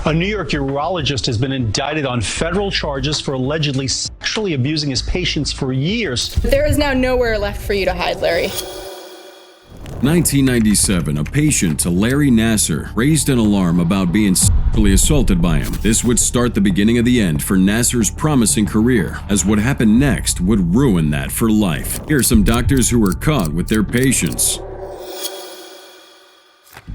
A New York urologist has been indicted on federal charges for allegedly sexually abusing his patients for years. There is now nowhere left for you to hide, Larry. 1997, a patient to Larry Nassar raised an alarm about being sexually assaulted by him. This would start the beginning of the end for Nassar's promising career, as what happened next would ruin that for life. Here are some doctors who were caught with their patients.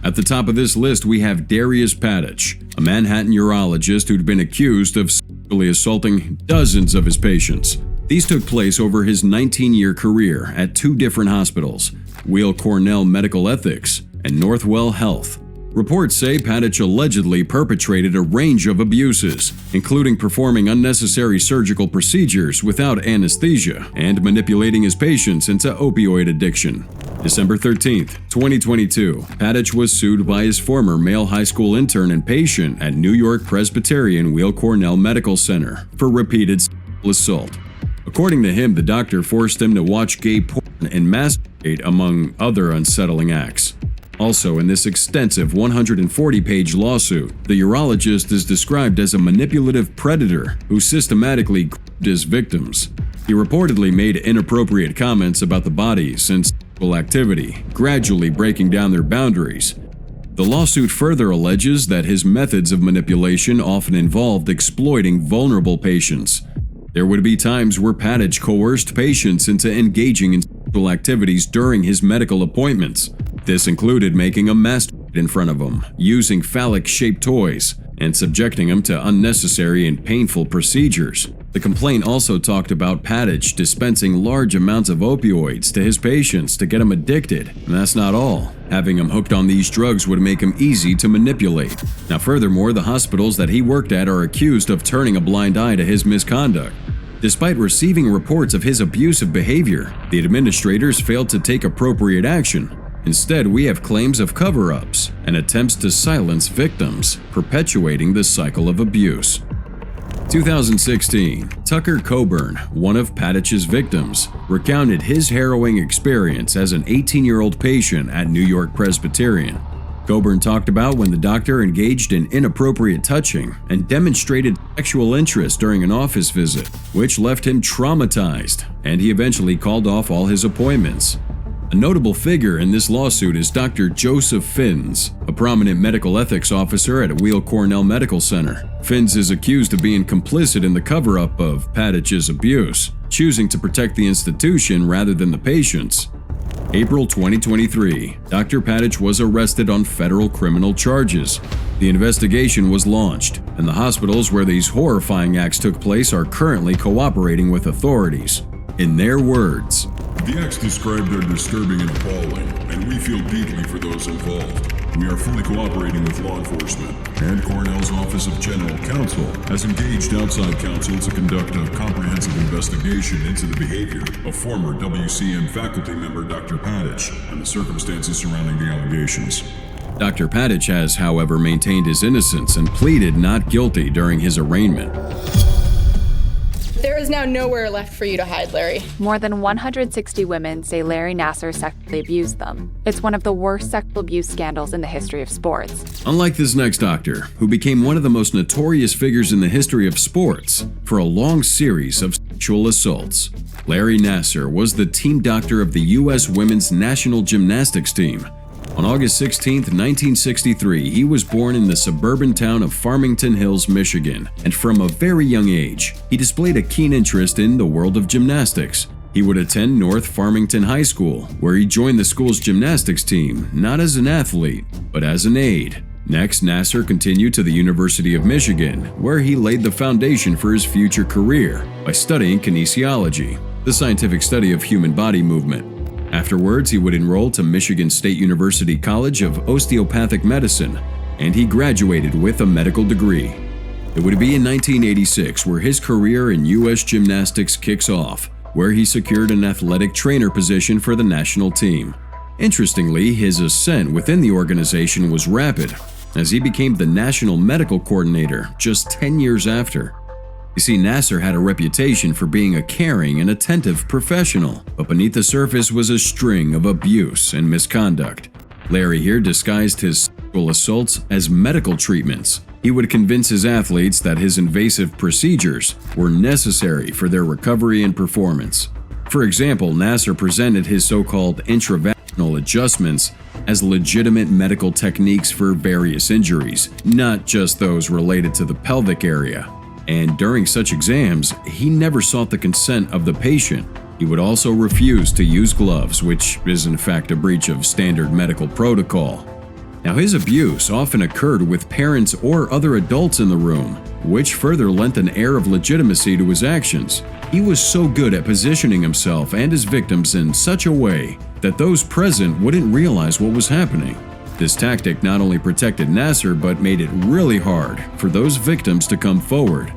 At the top of this list, we have Darius Padich, a Manhattan urologist who'd been accused of sexually assaulting dozens of his patients. These took place over his 19-year career at two different hospitals, Weill Cornell Medical Ethics and Northwell Health. Reports say Padich allegedly perpetrated a range of abuses, including performing unnecessary surgical procedures without anesthesia and manipulating his patients into opioid addiction. December 13, 2022, Padich was sued by his former male high school intern and patient at New York Presbyterian Weill Cornell Medical Center for repeated sexual assault. According to him, the doctor forced him to watch gay porn and masturbate, among other unsettling acts. Also, in this extensive 140-page lawsuit, the urologist is described as a manipulative predator who systematically groomed his victims. He reportedly made inappropriate comments about the bodies and sexual activity, gradually breaking down their boundaries. The lawsuit further alleges that his methods of manipulation often involved exploiting vulnerable patients. There would be times where Padich coerced patients into engaging in sexual activities during his medical appointments. This included making a masturbate in front of them, using phallic-shaped toys, and subjecting them to unnecessary and painful procedures. The complaint also talked about Padich dispensing large amounts of opioids to his patients to get them addicted. And that's not all. Having them hooked on these drugs would make them easy to manipulate. Now, furthermore, the hospitals that he worked at are accused of turning a blind eye to his misconduct. Despite receiving reports of his abusive behavior, the administrators failed to take appropriate action. Instead, we have claims of cover-ups and attempts to silence victims, perpetuating the cycle of abuse. 2016, Tucker Coburn, one of Padich's victims, recounted his harrowing experience as an 18-year-old patient at New York Presbyterian. Coburn talked about when the doctor engaged in inappropriate touching and demonstrated sexual interest during an office visit, which left him traumatized, and he eventually called off all his appointments. A notable figure in this lawsuit is Dr. Joseph Finns, a prominent medical ethics officer at Weill Cornell Medical Center. Finns is accused of being complicit in the cover-up of Padich's abuse, choosing to protect the institution rather than the patients. April 2023, Dr. Padich was arrested on federal criminal charges. The investigation was launched, and the hospitals where these horrifying acts took place are currently cooperating with authorities. In their words, "The acts described are disturbing and appalling, and we feel deeply for those involved. We are fully cooperating with law enforcement, and Cornell's Office of General Counsel has engaged outside counsel to conduct a comprehensive investigation into the behavior of former WCM faculty member Dr. Padich and the circumstances surrounding the allegations." Dr. Padich has, however, maintained his innocence and pleaded not guilty during his arraignment. There is now nowhere left for you to hide, Larry. More than 160 women say Larry Nassar sexually abused them. It's one of the worst sexual abuse scandals in the history of sports. Unlike this next doctor, who became one of the most notorious figures in the history of sports for a long series of sexual assaults, Larry Nassar was the team doctor of the U.S. women's national gymnastics team. On August 16, 1963, he was born in the suburban town of Farmington Hills, Michigan, and from a very young age, he displayed a keen interest in the world of gymnastics. He would attend North Farmington High School, where he joined the school's gymnastics team, not as an athlete, but as an aide. Next, Nassar continued to the University of Michigan, where he laid the foundation for his future career by studying kinesiology, the scientific study of human body movement. Afterwards, he would enroll to Michigan State University College of Osteopathic Medicine, and he graduated with a medical degree. It would be in 1986 where his career in U.S. gymnastics kicks off, where he secured an athletic trainer position for the national team. Interestingly, his ascent within the organization was rapid, as he became the national medical coordinator just 10 years after. You see, Nassar had a reputation for being a caring and attentive professional, but beneath the surface was a string of abuse and misconduct. Larry here disguised his sexual assaults as medical treatments. He would convince his athletes that his invasive procedures were necessary for their recovery and performance. For example, Nasser presented his so-called intravaginal adjustments as legitimate medical techniques for various injuries, not just those related to the pelvic area. And during such exams, he never sought the consent of the patient. He would also refuse to use gloves, which is in fact a breach of standard medical protocol. Now, his abuse often occurred with parents or other adults in the room, which further lent an air of legitimacy to his actions. He was so good at positioning himself and his victims in such a way that those present wouldn't realize what was happening. This tactic not only protected Nasser, but made it really hard for those victims to come forward.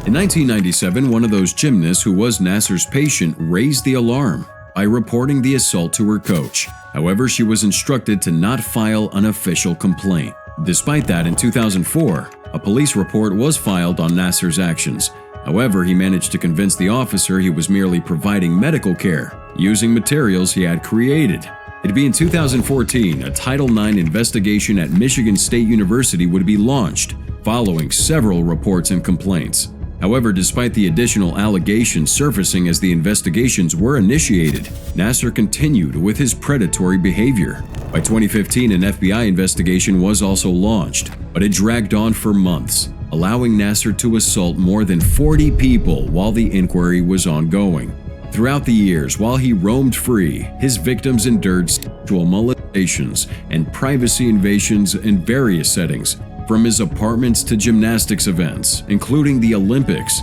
In 1997, one of those gymnasts who was Nasser's patient raised the alarm by reporting the assault to her coach. However, she was instructed to not file an official complaint. Despite that, in 2004, a police report was filed on Nasser's actions. However, he managed to convince the officer he was merely providing medical care, using materials he had created. It'd be in 2014, a Title IX investigation at Michigan State University would be launched, following several reports and complaints. However, despite the additional allegations surfacing as the investigations were initiated, Nasser continued with his predatory behavior. By 2015, an FBI investigation was also launched, but it dragged on for months, allowing Nasser to assault more than 40 people while the inquiry was ongoing. Throughout the years, while he roamed free, his victims endured sexual molestations and privacy invasions in various settings, from his apartments to gymnastics events, including the Olympics.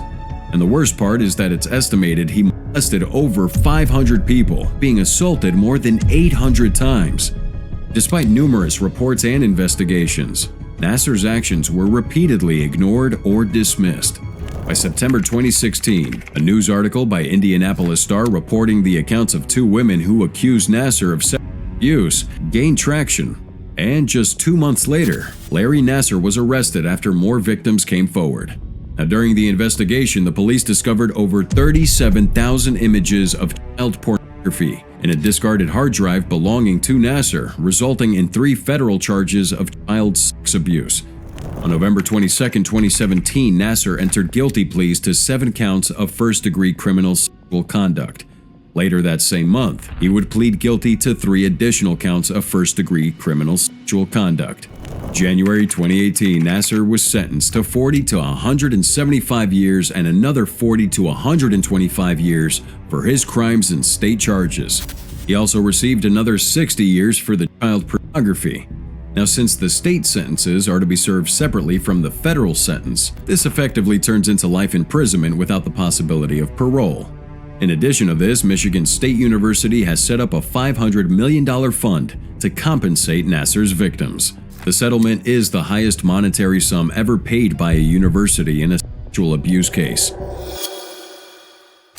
And the worst part is that it's estimated he molested over 500 people, being assaulted more than 800 times. Despite numerous reports and investigations, Nasser's actions were repeatedly ignored or dismissed. By September 2016, a news article by Indianapolis Star reporting the accounts of two women who accused Nasser of sexual abuse gained traction. And just 2 months later, Larry Nasser was arrested after more victims came forward. Now, during the investigation, the police discovered over 37,000 images of child pornography in a discarded hard drive belonging to Nasser, resulting in 3 federal charges of child sex abuse. On November 22, 2017, Nasser entered guilty pleas to 7 counts of first-degree criminal sexual conduct. Later that same month, he would plead guilty to 3 additional counts of first-degree criminal sexual conduct. January 2018, Nasser was sentenced to 40 to 175 years and another 40 to 125 years for his crimes and state charges. He also received another 60 years for the child pornography. Now, since the state sentences are to be served separately from the federal sentence, this effectively turns into life imprisonment without the possibility of parole. In addition to this, Michigan State University has set up a $500 million fund to compensate Nasser's victims. The settlement is the highest monetary sum ever paid by a university in a sexual abuse case.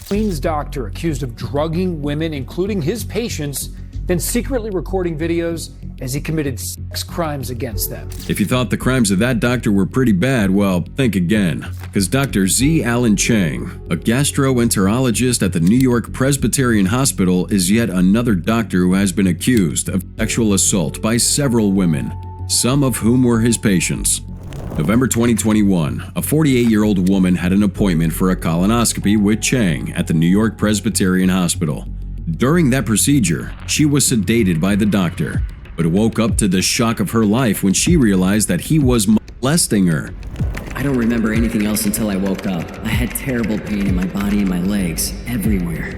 Queens doctor accused of drugging women, including his patients, then secretly recording videos as he committed sex crimes against them. If you thought the crimes of that doctor were pretty bad, well, think again. Because Dr. Z. Allen Chang, a gastroenterologist at the New York Presbyterian Hospital, is yet another doctor who has been accused of sexual assault by several women, some of whom were his patients. November 2021, a 48-year-old woman had an appointment for a colonoscopy with Chang at the New York Presbyterian Hospital. During that procedure, she was sedated by the doctor, but woke up to the shock of her life when she realized that he was molesting her. I don't remember anything else until I woke up. I had terrible pain in my body and my legs, everywhere.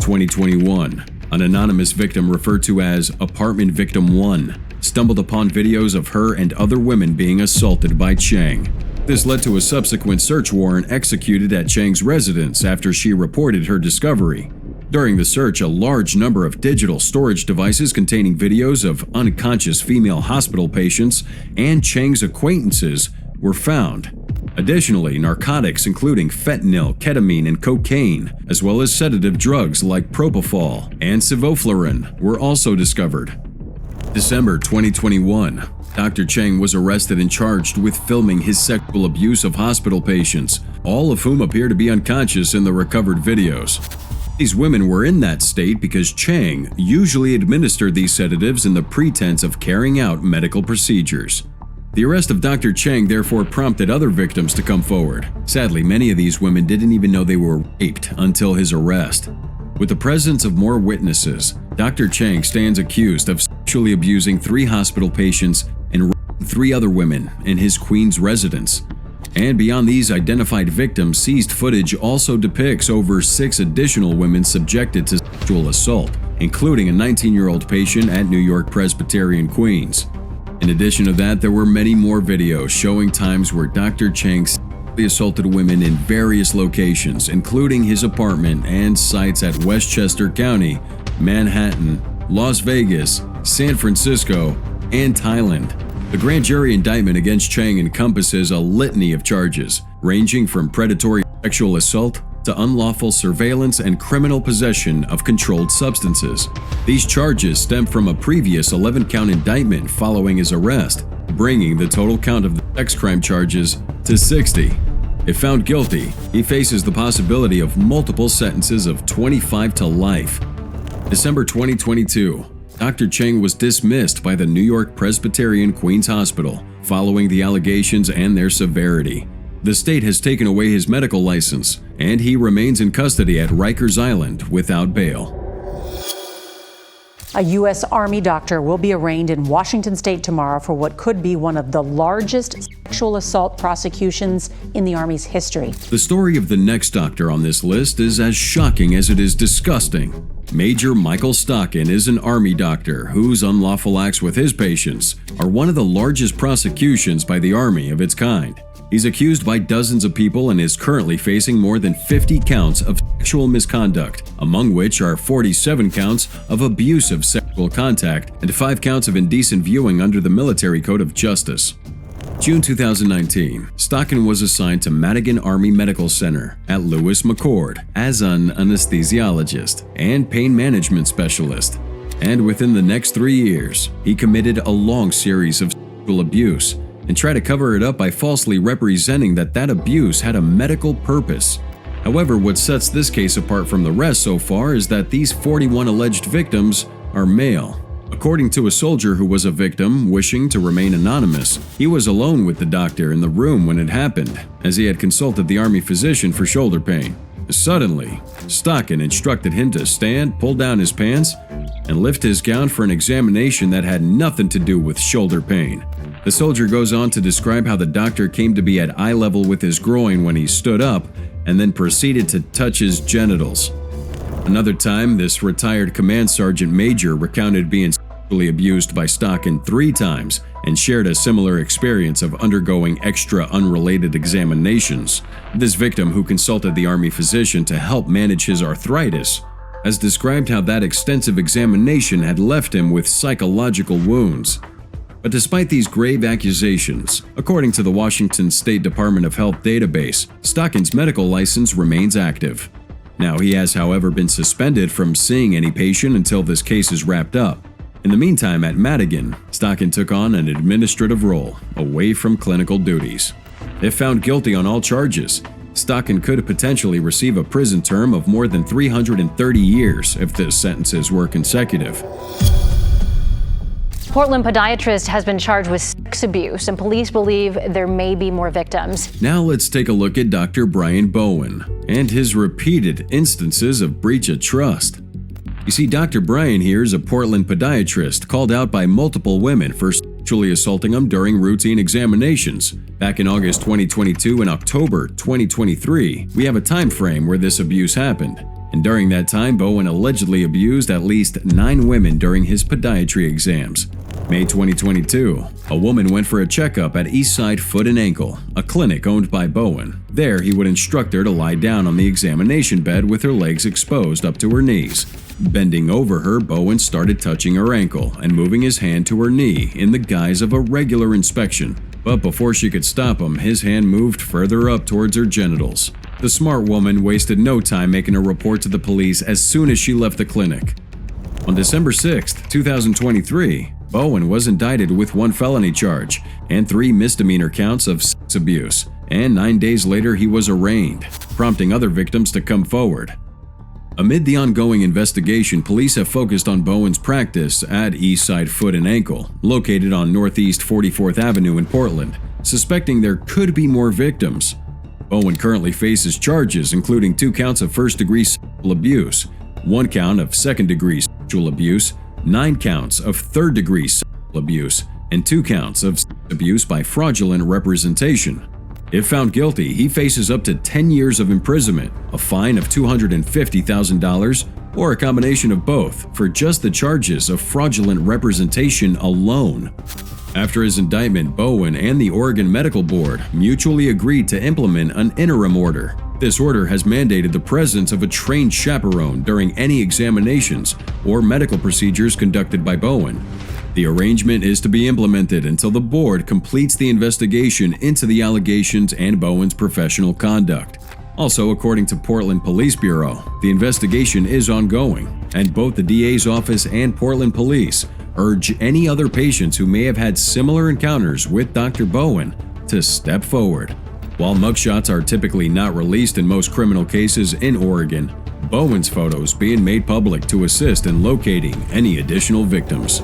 2021, an anonymous victim referred to as Apartment Victim 1 stumbled upon videos of her and other women being assaulted by Chang. This led to a subsequent search warrant executed at Chang's residence after she reported her discovery. During the search, a large number of digital storage devices containing videos of unconscious female hospital patients and Chang's acquaintances were found. Additionally, narcotics including fentanyl, ketamine, and cocaine, as well as sedative drugs like propofol and sevoflurane, were also discovered. December 2021, Dr. Chang was arrested and charged with filming his sexual abuse of hospital patients, all of whom appear to be unconscious in the recovered videos. These women were in that state because Chang usually administered these sedatives in the pretense of carrying out medical procedures. The arrest of Dr. Chang therefore prompted other victims to come forward. Sadly, many of these women didn't even know they were raped until his arrest. With the presence of more witnesses, Dr. Chang stands accused of sexually abusing 3 hospital patients and raping 3 other women in his Queens residence. And beyond these identified victims, seized footage also depicts over 6 additional women subjected to sexual assault, including a 19-year-old patient at New York Presbyterian Queens. In addition to that, there were many more videos showing times where Dr. Chang sexually assaulted women in various locations, including his apartment and sites at Westchester County, Manhattan, Las Vegas, San Francisco, and Thailand. The grand jury indictment against Chang encompasses a litany of charges, ranging from predatory sexual assault to unlawful surveillance and criminal possession of controlled substances. These charges stem from a previous 11-count indictment following his arrest, bringing the total count of the sex crime charges to 60. If found guilty, he faces the possibility of multiple sentences of 25 to life. December 2022. Dr. Chang was dismissed by the New York Presbyterian Queens Hospital following the allegations and their severity. The state has taken away his medical license, and he remains in custody at Rikers Island without bail. A U.S. Army doctor will be arraigned in Washington state tomorrow for what could be one of the largest sexual assault prosecutions in the Army's history. The story of the next doctor on this list is as shocking as it is disgusting. Major Michael Stockin is an Army doctor whose unlawful acts with his patients are one of the largest prosecutions by the Army of its kind. He's accused by dozens of people and is currently facing more than 50 counts of sexual misconduct, among which are 47 counts of abusive sexual contact and 5 counts of indecent viewing under the Military Code of Justice. June 2019, Stockin was assigned to Madigan Army Medical Center at Lewis McChord as an anesthesiologist and pain management specialist. And within the next 3 years, he committed a long series of sexual abuse and tried to cover it up by falsely representing that abuse had a medical purpose. However, what sets this case apart from the rest so far is that these 41 alleged victims are male. According to a soldier who was a victim wishing to remain anonymous, he was alone with the doctor in the room when it happened, as he had consulted the Army physician for shoulder pain. Suddenly, Stockin instructed him to stand, pull down his pants, and lift his gown for an examination that had nothing to do with shoulder pain. The soldier goes on to describe how the doctor came to be at eye level with his groin when he stood up, and then proceeded to touch his genitals. Another time, this retired command sergeant major recounted being sexually abused by Stockin 3 times and shared a similar experience of undergoing extra unrelated examinations. This victim, who consulted the Army physician to help manage his arthritis, has described how that extensive examination had left him with psychological wounds. But despite these grave accusations, according to the Washington State Department of Health database, Stockin's medical license remains active. Now, he has, however, been suspended from seeing any patient until this case is wrapped up. In the meantime, at Madigan, Stockin took on an administrative role, away from clinical duties. If found guilty on all charges, Stockin could potentially receive a prison term of more than 330 years if the sentences were consecutive. Portland podiatrist has been charged with sex abuse, and police believe there may be more victims. Now let's take a look at Dr. Brian Bowen and his repeated instances of breach of trust. You see, Dr. Brian here is a Portland podiatrist called out by multiple women for sexually assaulting him during routine examinations. Back in August 2022 and October 2023, we have a time frame where this abuse happened. And during that time, Bowen allegedly abused at least 9 women during his podiatry exams. May 2022, a woman went for a checkup at Eastside Foot and Ankle, a clinic owned by Bowen. There, he would instruct her to lie down on the examination bed with her legs exposed up to her knees. Bending over her, Bowen started touching her ankle and moving his hand to her knee in the guise of a regular inspection. But before she could stop him, his hand moved further up towards her genitals. The smart woman wasted no time making a report to the police as soon as she left the clinic. On December 6, 2023, Bowen was indicted with 1 felony charge and 3 misdemeanor counts of sex abuse, and 9 days later he was arraigned, prompting other victims to come forward. Amid the ongoing investigation, police have focused on Bowen's practice at Eastside Foot and Ankle, located on Northeast 44th Avenue in Portland, suspecting there could be more victims. Bowen currently faces charges including 2 counts of first-degree sexual abuse, 1 count of second-degree sexual abuse, 9 counts of third-degree sexual abuse, and 2 counts of abuse by fraudulent representation. If found guilty, he faces up to 10 years of imprisonment, a fine of $250,000, or a combination of both for just the charges of fraudulent representation alone. After his indictment, Bowen and the Oregon Medical Board mutually agreed to implement an interim order. This order has mandated the presence of a trained chaperone during any examinations or medical procedures conducted by Bowen. The arrangement is to be implemented until the board completes the investigation into the allegations and Bowen's professional conduct. Also, according to Portland Police Bureau, the investigation is ongoing, and both the DA's office and Portland Police urge any other patients who may have had similar encounters with Dr. Bowen to step forward. While mugshots are typically not released in most criminal cases in Oregon, Bowen's photos being made public to assist in locating any additional victims.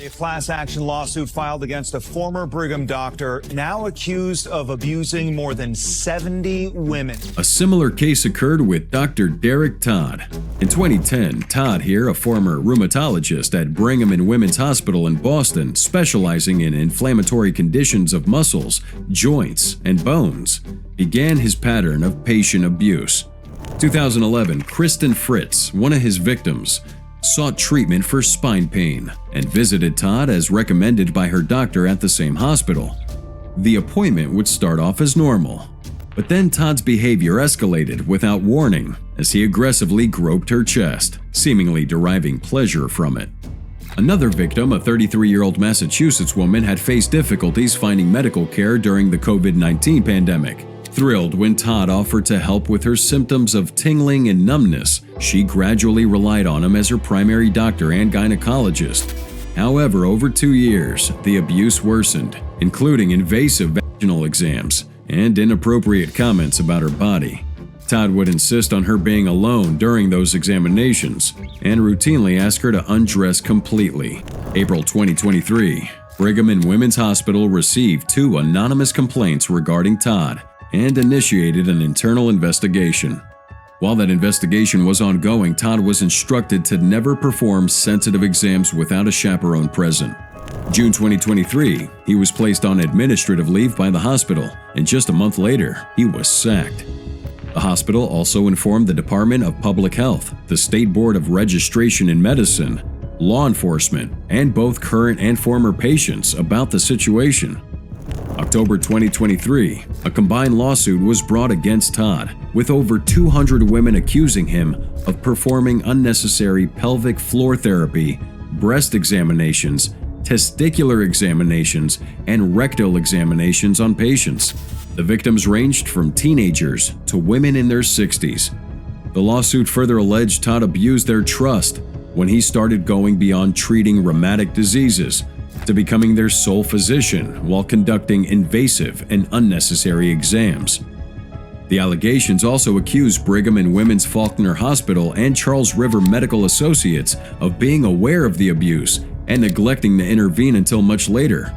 A class action lawsuit filed against a former Brigham doctor now accused of abusing more than 70 women. A similar case occurred with Dr. Derek Todd. In 2010, Todd here, a former rheumatologist at Brigham and Women's Hospital in Boston, specializing in inflammatory conditions of muscles, joints, and bones, began his pattern of patient abuse. 2011, Kristen Fritz, one of his victims, sought treatment for spine pain and visited Todd as recommended by her doctor at the same hospital. The appointment would start off as normal, but then Todd's behavior escalated without warning as he aggressively groped her chest, seemingly deriving pleasure from it. Another victim, a 33-year-old Massachusetts woman, had faced difficulties finding medical care during the COVID-19 pandemic. Thrilled when Todd offered to help with her symptoms of tingling and numbness, she gradually relied on him as her primary doctor and gynecologist. However, over 2 years, the abuse worsened, including invasive vaginal exams and inappropriate comments about her body. Todd would insist on her being alone during those examinations and routinely ask her to undress completely. April 2023, Brigham and Women's Hospital received 2 anonymous complaints regarding Todd and initiated an internal investigation. While that investigation was ongoing, Todd was instructed to never perform sensitive exams without a chaperone present. June 2023, he was placed on administrative leave by the hospital, and just a month later, he was sacked. The hospital also informed the Department of Public Health, the State Board of Registration in Medicine, law enforcement, and both current and former patients about the situation. October 2023, a combined lawsuit was brought against Todd, with over 200 women accusing him of performing unnecessary pelvic floor therapy, breast examinations, testicular examinations, and rectal examinations on patients. The victims ranged from teenagers to women in their 60s. The lawsuit further alleged Todd abused their trust when he started going beyond treating rheumatic diseases to becoming their sole physician while conducting invasive and unnecessary exams. The allegations also accused Brigham and Women's Faulkner Hospital and Charles River Medical Associates of being aware of the abuse and neglecting to intervene until much later.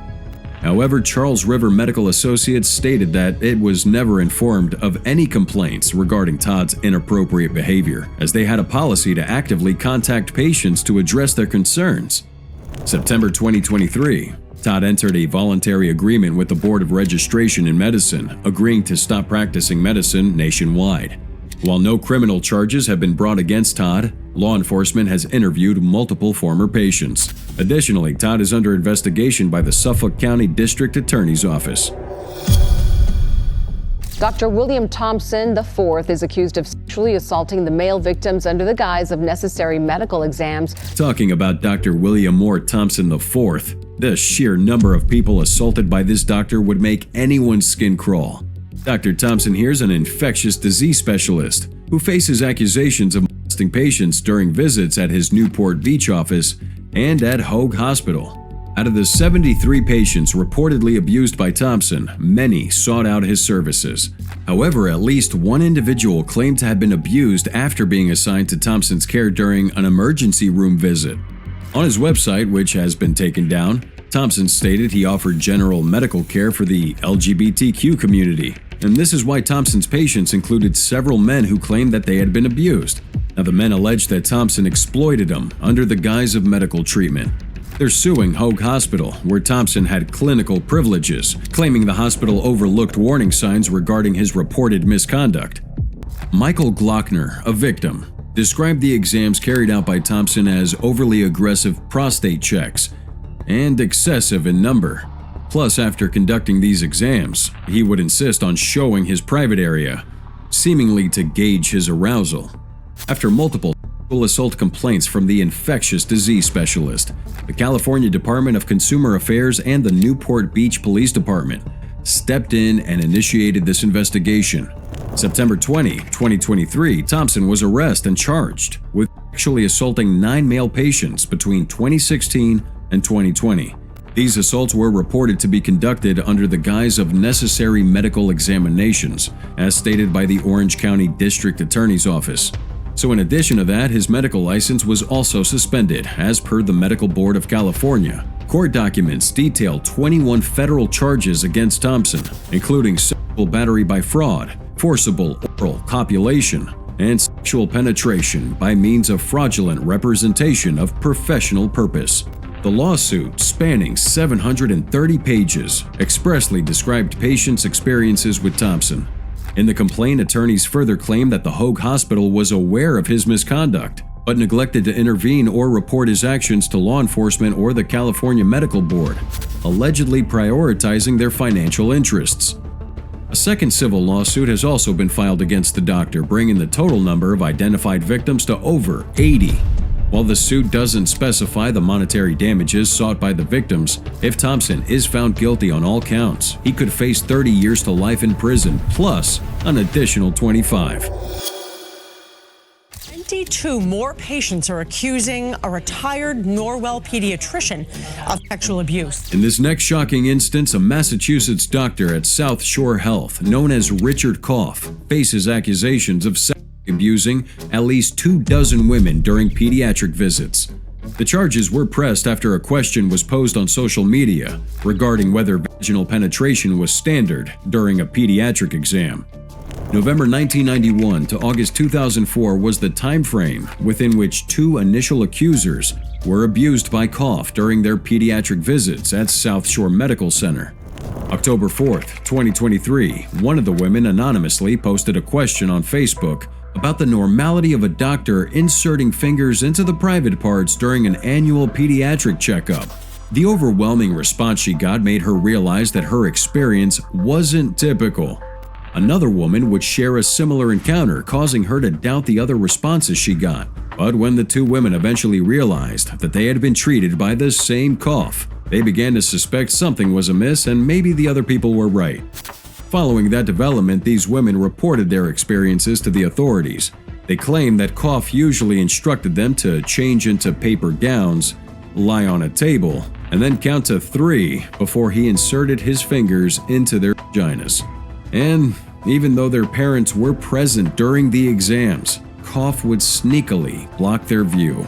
However, Charles River Medical Associates stated that it was never informed of any complaints regarding Todd's inappropriate behavior, as they had a policy to actively contact patients to address their concerns. September 2023, Todd entered a voluntary agreement with the Board of Registration in Medicine, agreeing to stop practicing medicine nationwide. While no criminal charges have been brought against Todd, law enforcement has interviewed multiple former patients. Additionally, Todd is under investigation by the Suffolk County District Attorney's Office. Dr. William Thompson IV is accused of sexually assaulting the male victims under the guise of necessary medical exams. Talking about Dr. William Moore Thompson IV, the sheer number of people assaulted by this doctor would make anyone's skin crawl. Dr. Thompson here is an infectious disease specialist who faces accusations of molesting patients during visits at his Newport Beach office and at Hoag Hospital. Out of the 73 patients reportedly abused by Thompson, many sought out his services. However, at least one individual claimed to have been abused after being assigned to Thompson's care during an emergency room visit. On his website, which has been taken down, Thompson stated he offered general medical care for the LGBTQ community. And this is why Thompson's patients included several men who claimed that they had been abused. Now, the men alleged that Thompson exploited them under the guise of medical treatment. They're suing Hoag Hospital, where Thompson had clinical privileges, claiming the hospital overlooked warning signs regarding his reported misconduct. Michael Glockner, a victim, described the exams carried out by Thompson as overly aggressive prostate checks and excessive in number. Plus, after conducting these exams, he would insist on showing his private area, seemingly to gauge his arousal. After multiple sexual assault complaints from the infectious disease specialist, the California Department of Consumer Affairs and the Newport Beach Police Department stepped in and initiated this investigation. September 20, 2023, Thompson was arrested and charged with sexually assaulting 9 male patients between 2016 and 2020. These assaults were reported to be conducted under the guise of necessary medical examinations, as stated by the Orange County District Attorney's Office. So in addition to that, his medical license was also suspended, as per the Medical Board of California. Court documents detail 21 federal charges against Thompson, including sexual battery by fraud, forcible oral copulation, and sexual penetration by means of fraudulent representation of professional purpose. The lawsuit, spanning 730 pages, expressly described patients' experiences with Thompson. In the complaint, attorneys further claimed that the Hoag Hospital was aware of his misconduct, but neglected to intervene or report his actions to law enforcement or the California Medical Board, allegedly prioritizing their financial interests. A second civil lawsuit has also been filed against the doctor, bringing the total number of identified victims to over 80. While the suit doesn't specify the monetary damages sought by the victims, if Thompson is found guilty on all counts, he could face 30 years to life in prison, plus an additional 25. 22 more patients are accusing a retired Norwell pediatrician of sexual abuse. In this next shocking instance, a Massachusetts doctor at South Shore Health, known as Richard Koff, faces accusations of sexually abusing at least 24 women during pediatric visits. The charges were pressed after a question was posed on social media regarding whether vaginal penetration was standard during a pediatric exam. November 1991 to August 2004 was the time frame within which 2 initial accusers were abused by Koff during their pediatric visits at South Shore Medical Center. October 4th, 2023, one of the women anonymously posted a question on Facebook about the normality of a doctor inserting fingers into the private parts during an annual pediatric checkup. The overwhelming response she got made her realize that her experience wasn't typical. Another woman would share a similar encounter, causing her to doubt the other responses she got. But when the 2 women eventually realized that they had been treated by the same Koff, they began to suspect something was amiss and maybe the other people were right. Following that development, these women reported their experiences to the authorities. They claimed that Koff usually instructed them to change into paper gowns, lie on a table, and then count to 3 before he inserted his fingers into their vaginas. And even though their parents were present during the exams, Koff would sneakily block their view.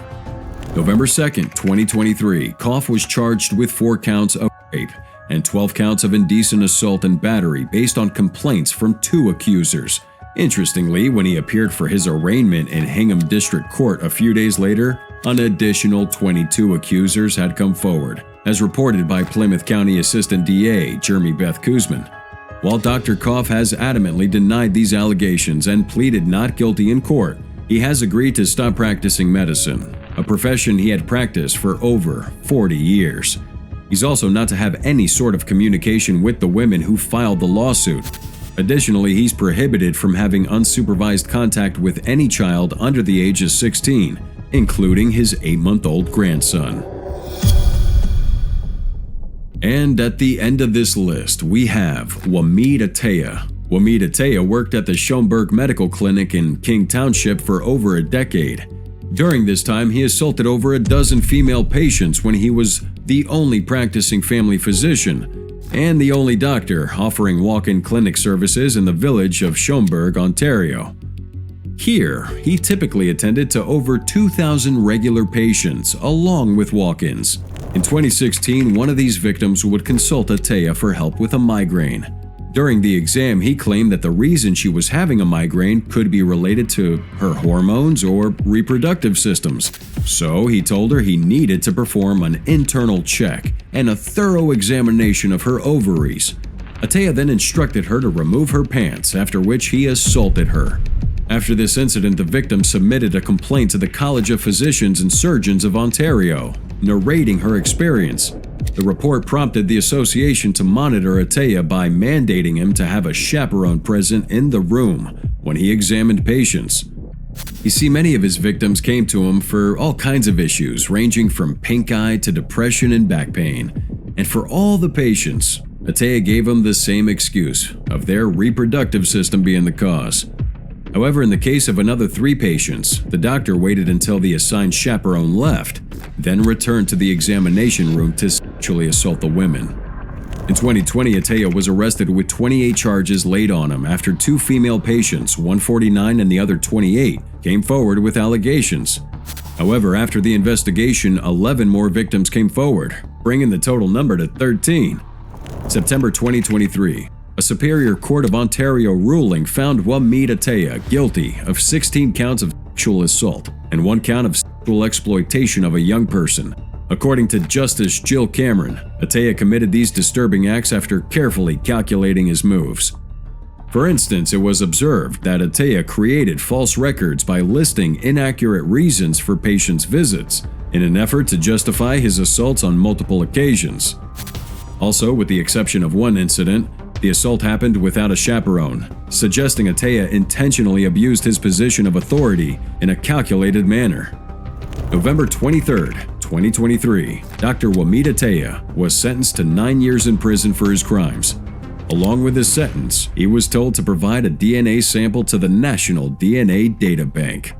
November 2nd, 2023, Koff was charged with 4 counts of rape and 12 counts of indecent assault and battery based on complaints from 2 accusers. Interestingly, when he appeared for his arraignment in Hingham District Court a few days later, an additional 22 accusers had come forward, as reported by Plymouth County Assistant DA Jeremy Beth Kuzman. While Dr. Koff has adamantly denied these allegations and pleaded not guilty in court, he has agreed to stop practicing medicine, a profession he had practiced for over 40 years. He's also not to have any sort of communication with the women who filed the lawsuit. Additionally, he's prohibited from having unsupervised contact with any child under the age of 16, including his 8-month-old grandson. And at the end of this list, we have Wamid Ataya. Wamid Ataya worked at the Schoenberg Medical Clinic in King Township for over a decade. During this time, he assaulted over a dozen female patients when he was the only practicing family physician, and the only doctor offering walk-in clinic services in the village of Schomberg, Ontario. Here, he typically attended to over 2,000 regular patients, along with walk-ins. In 2016, one of these victims would consult Ataya for help with a migraine. During the exam, he claimed that the reason she was having a migraine could be related to her hormones or reproductive systems. So he told her he needed to perform an internal check and a thorough examination of her ovaries. Ataya then instructed her to remove her pants, after which he assaulted her. After this incident, the victim submitted a complaint to the College of Physicians and Surgeons of Ontario, narrating her experience. The report prompted the association to monitor Ataya by mandating him to have a chaperone present in the room when he examined patients. You see, many of his victims came to him for all kinds of issues, ranging from pink eye to depression and back pain. And for all the patients, Ataya gave them the same excuse of their reproductive system being the cause. However, in the case of another 3 patients, the doctor waited until the assigned chaperone left, then returned to the examination room to sexually assault the women. In 2020, Ataya was arrested with 28 charges laid on him after 2 female patients, one 49 and the other 28, came forward with allegations. However, after the investigation, 11 more victims came forward, bringing the total number to 13. September 2023. A Superior Court of Ontario ruling found Wamid Ataya guilty of 16 counts of sexual assault and 1 count of sexual exploitation of a young person. According to Justice Jill Cameron, Ataya committed these disturbing acts after carefully calculating his moves. For instance, it was observed that Ataya created false records by listing inaccurate reasons for patients' visits in an effort to justify his assaults on multiple occasions. Also, with the exception of one incident, the assault happened without a chaperone, suggesting Ataya intentionally abused his position of authority in a calculated manner. November 23, 2023, Dr. Wamid Ataya was sentenced to 9 years in prison for his crimes. Along with his sentence, he was told to provide a DNA sample to the National DNA Data Bank.